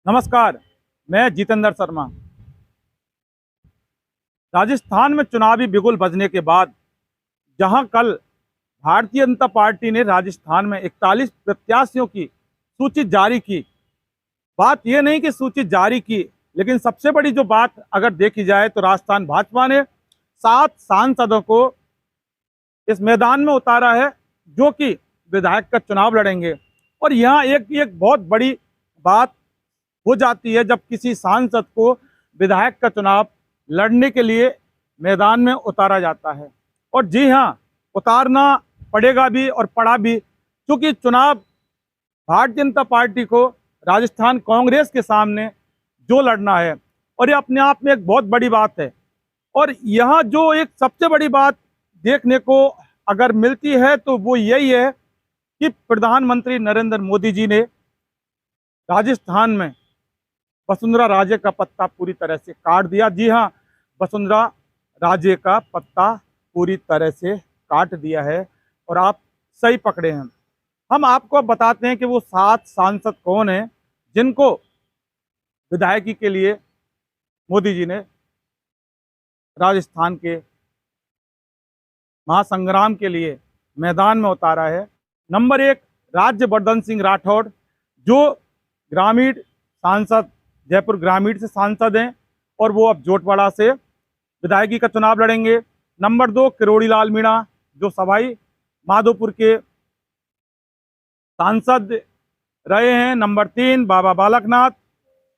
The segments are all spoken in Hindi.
नमस्कार। मैं जितेंद्र शर्मा। राजस्थान में चुनावी बिगुल बजने के बाद जहां कल भारतीय जनता पार्टी ने राजस्थान में 41 प्रत्याशियों की सूची जारी की। बात यह नहीं कि सूची जारी की, लेकिन सबसे बड़ी जो बात अगर देखी जाए तो राजस्थान भाजपा ने 7 सांसदों को इस मैदान में उतारा है जो कि विधायक का चुनाव लड़ेंगे। और यहाँ एक एक बहुत बड़ी बात हो जाती है जब किसी सांसद को विधायक का चुनाव लड़ने के लिए मैदान में उतारा जाता है। और जी हाँ, उतारना पड़ेगा भी और पड़ा भी, क्योंकि चुनाव भारतीय जनता पार्टी को राजस्थान कांग्रेस के सामने जो लड़ना है, और ये अपने आप में एक बहुत बड़ी बात है। और यहाँ जो एक सबसे बड़ी बात देखने को अगर मिलती है तो वो यही है कि प्रधानमंत्री नरेंद्र मोदी जी ने राजस्थान में वसुंधरा राजे का पत्ता पूरी तरह से काट दिया। जी हाँ, वसुंधरा राजे का पत्ता पूरी तरह से काट दिया है और आप सही पकड़े हैं। हम आपको अब बताते हैं कि वो 7 सांसद कौन हैं जिनको विधायकी के लिए मोदी जी ने राजस्थान के महासंग्राम के लिए मैदान में उतारा है। नंबर 1, राज्यवर्धन सिंह राठौड़, जो ग्रामीण सांसद, जयपुर ग्रामीण से सांसद हैं और वो अब जोटवाड़ा से विधायकी का चुनाव लड़ेंगे। नंबर 2, किरोड़ी लाल मीणा, जो सवाई माधोपुर के सांसद रहे हैं। नंबर 3, बाबा बालकनाथ।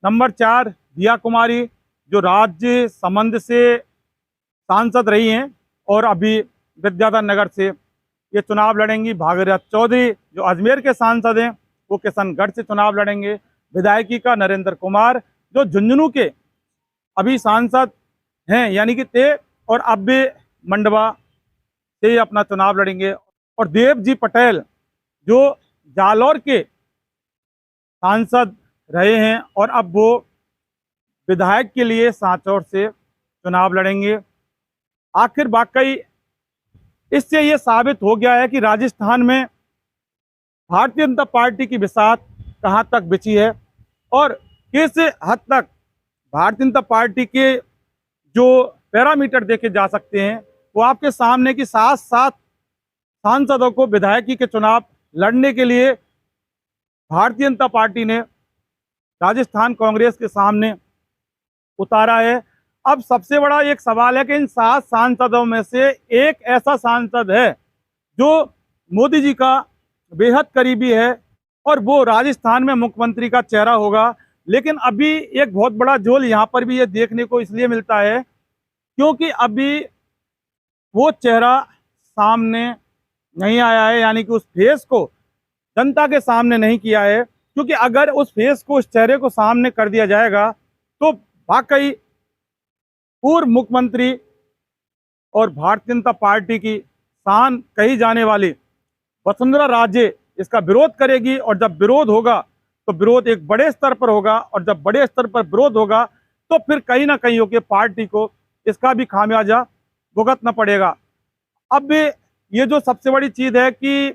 नंबर 4, दिया कुमारी, जो राज्य संबंध से सांसद रही हैं और अभी विद्याधर नगर से ये चुनाव लड़ेंगी। भागीरथ चौधरी, जो अजमेर के सांसद हैं, वो किशनगढ़ से चुनाव लड़ेंगे। विधायकी का नरेंद्र कुमार, जो झुंझुनू के अभी सांसद हैं, यानी कि ते और अब्बे मंडवा से अपना चुनाव लड़ेंगे। और देवजी पटेल, जो जालौर के सांसद रहे हैं और अब वो विधायक के लिए सांचौर से चुनाव लड़ेंगे। आखिर वाकई इससे ये साबित हो गया है कि राजस्थान में भारतीय जनता पार्टी की बिसात कहाँ तक बिछी है और किस हद तक भारतीय जनता पार्टी के जो पैरामीटर देखे जा सकते हैं वो आपके सामने कि 7 सांसदों को विधायकी के चुनाव लड़ने के लिए भारतीय जनता पार्टी ने राजस्थान कांग्रेस के सामने उतारा है। अब सबसे बड़ा एक सवाल है कि इन 7 सांसदों में से एक ऐसा सांसद है जो मोदी जी का बेहद करीबी है और वो राजस्थान में मुख्यमंत्री का चेहरा होगा। लेकिन अभी एक बहुत बड़ा झोल यहाँ पर भी ये देखने को इसलिए मिलता है क्योंकि अभी वो चेहरा सामने नहीं आया है, यानी कि उस फेस को जनता के सामने नहीं किया है। क्योंकि अगर उस फेस को, उस चेहरे को सामने कर दिया जाएगा तो वाकई पूर्व मुख्यमंत्री और भारतीय जनता पार्टी की शान कही जाने वाली वसुंधरा राजे इसका विरोध करेगी। और जब विरोध होगा तो विरोध एक बड़े स्तर पर होगा, और जब बड़े स्तर पर विरोध होगा तो फिर कहीं ना कहीं होकर पार्टी को इसका भी खामियाजा भुगतना पड़ेगा। अब ये जो सबसे बड़ी चीज है कि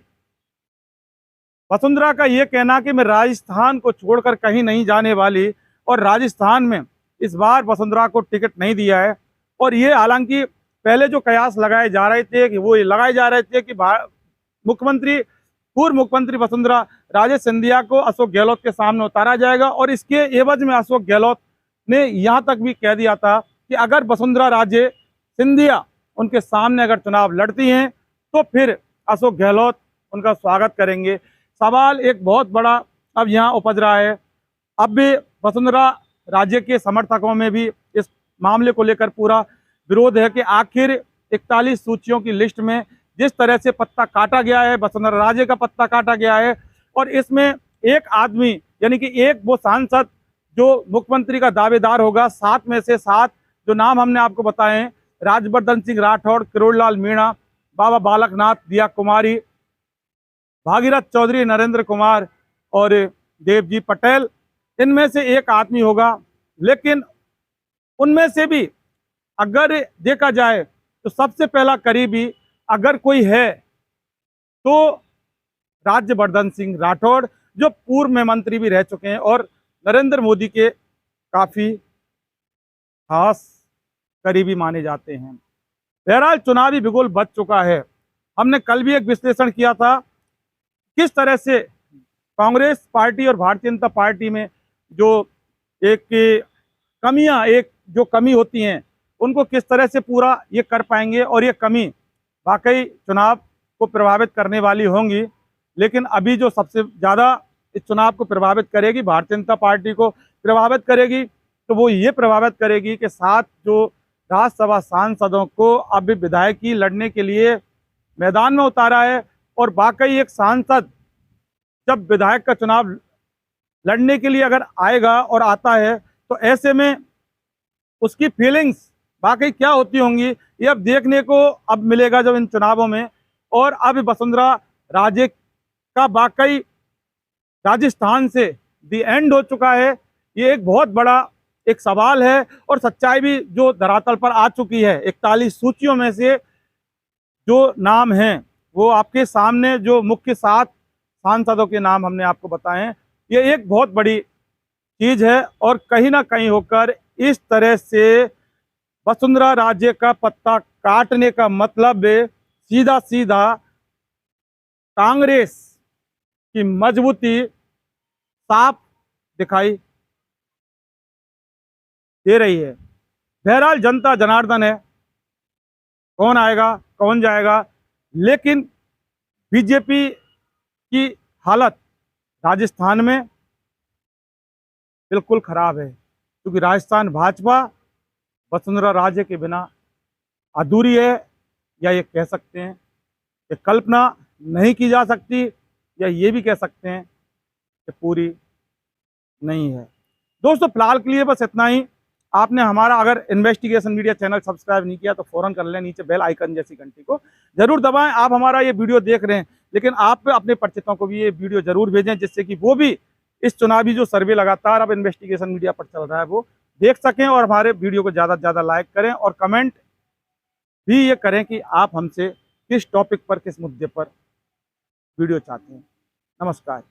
वसुंधरा का ये कहना कि मैं राजस्थान को छोड़कर कहीं नहीं जाने वाली, और राजस्थान में इस बार वसुंधरा को टिकट नहीं दिया है। और ये हालांकि पहले जो कयास लगाए जा रहे थे कि वो लगाए जा रहे थे कि पूर्व मुख्यमंत्री वसुंधरा राजे सिंधिया को अशोक गहलोत के सामने उतारा जाएगा, और इसके एवज में अशोक गहलोत ने यहाँ तक भी कह दिया था कि अगर वसुंधरा राजे सिंधिया उनके सामने अगर चुनाव लड़ती हैं तो फिर अशोक गहलोत उनका स्वागत करेंगे। सवाल एक बहुत बड़ा अब यहाँ उपज रहा है। अब भी वसुंधरा राजे के समर्थकों में भी इस मामले को लेकर पूरा विरोध है कि आखिर 41 सूचियों की लिस्ट में जिस तरह से पत्ता काटा गया है, वसुंधरा राजे का पत्ता काटा गया है, और इसमें एक आदमी यानी कि एक वो सांसद जो मुख्यमंत्री का दावेदार होगा, 7 में से 7 जो नाम हमने आपको बताए हैं, राज्यवर्धन सिंह राठौड़, किरोड़ी लाल मीणा, बाबा बालकनाथ, दिया कुमारी, भागीरथ चौधरी, नरेंद्र कुमार और देवजी पटेल, इनमें से एक आदमी होगा। लेकिन उनमें से भी अगर देखा जाए तो सबसे पहला करीबी अगर कोई है तो राज्यवर्धन सिंह राठौड़, जो पूर्व में मंत्री भी रह चुके हैं और नरेंद्र मोदी के काफ़ी खास करीबी माने जाते हैं। बहरहाल चुनावी बिगुल बज चुका है। हमने कल भी एक विश्लेषण किया था किस तरह से कांग्रेस पार्टी और भारतीय जनता पार्टी में जो एक कमियां, एक जो कमी होती हैं, उनको किस तरह से पूरा ये कर पाएंगे और ये कमी वाकई चुनाव को प्रभावित करने वाली होंगी। लेकिन अभी जो सबसे ज़्यादा इस चुनाव को प्रभावित करेगी, भारतीय जनता पार्टी को प्रभावित करेगी, तो वो ये प्रभावित करेगी कि 7 जो राज्यसभा सांसदों को अब विधायकी लड़ने के लिए मैदान में उतारा है। और वाकई एक सांसद जब विधायक का चुनाव लड़ने के लिए अगर आएगा और आता है, तो ऐसे में उसकी फीलिंग्स वाकई क्या होती होंगी, ये अब देखने को अब मिलेगा जब इन चुनावों में। और अब वसुंधरा राजे का वाकई राजस्थान से दी एंड हो चुका है, ये एक बहुत बड़ा एक सवाल है। और सच्चाई भी जो धरातल पर आ चुकी है, 41 सूचियों में से जो नाम हैं वो आपके सामने, जो मुख्य 7 सांसदों के नाम हमने आपको बताए हैं, ये एक बहुत बड़ी चीज है। और कहीं ना कहीं होकर इस तरह से वसुंधरा राजे का पत्ता काटने का मतलब सीधा सीधा कांग्रेस की मजबूती साफ दिखाई दे रही है। बहरहाल जनता जनार्दन है, कौन आएगा कौन जाएगा, लेकिन बीजेपी की हालत राजस्थान में बिल्कुल खराब है, क्योंकि राजस्थान भाजपा वसुंधरा राजे के बिना अधूरी है, या ये कह सकते हैं कि कल्पना नहीं की जा सकती, या ये भी कह सकते हैं कि पूरी नहीं है। दोस्तों फिलहाल के लिए बस इतना ही। आपने हमारा अगर इन्वेस्टिगेशन मीडिया चैनल सब्सक्राइब नहीं किया तो फौरन कर लें, नीचे बेल आइकन जैसी घंटी को जरूर दबाएं। आप हमारा ये वीडियो देख रहे हैं, लेकिन आप अपने परिचितों को भी ये वीडियो जरूर भेजें, जिससे कि वो भी इस चुनावी जो सर्वे लगातार अब इन्वेस्टिगेशन मीडिया पर चल रहा है वो देख सकें, और हमारे वीडियो को ज़्यादा से ज़्यादा लाइक करें और कमेंट भी ये करें कि आप हमसे किस टॉपिक पर, किस मुद्दे पर वीडियो चाहते हैं। नमस्कार।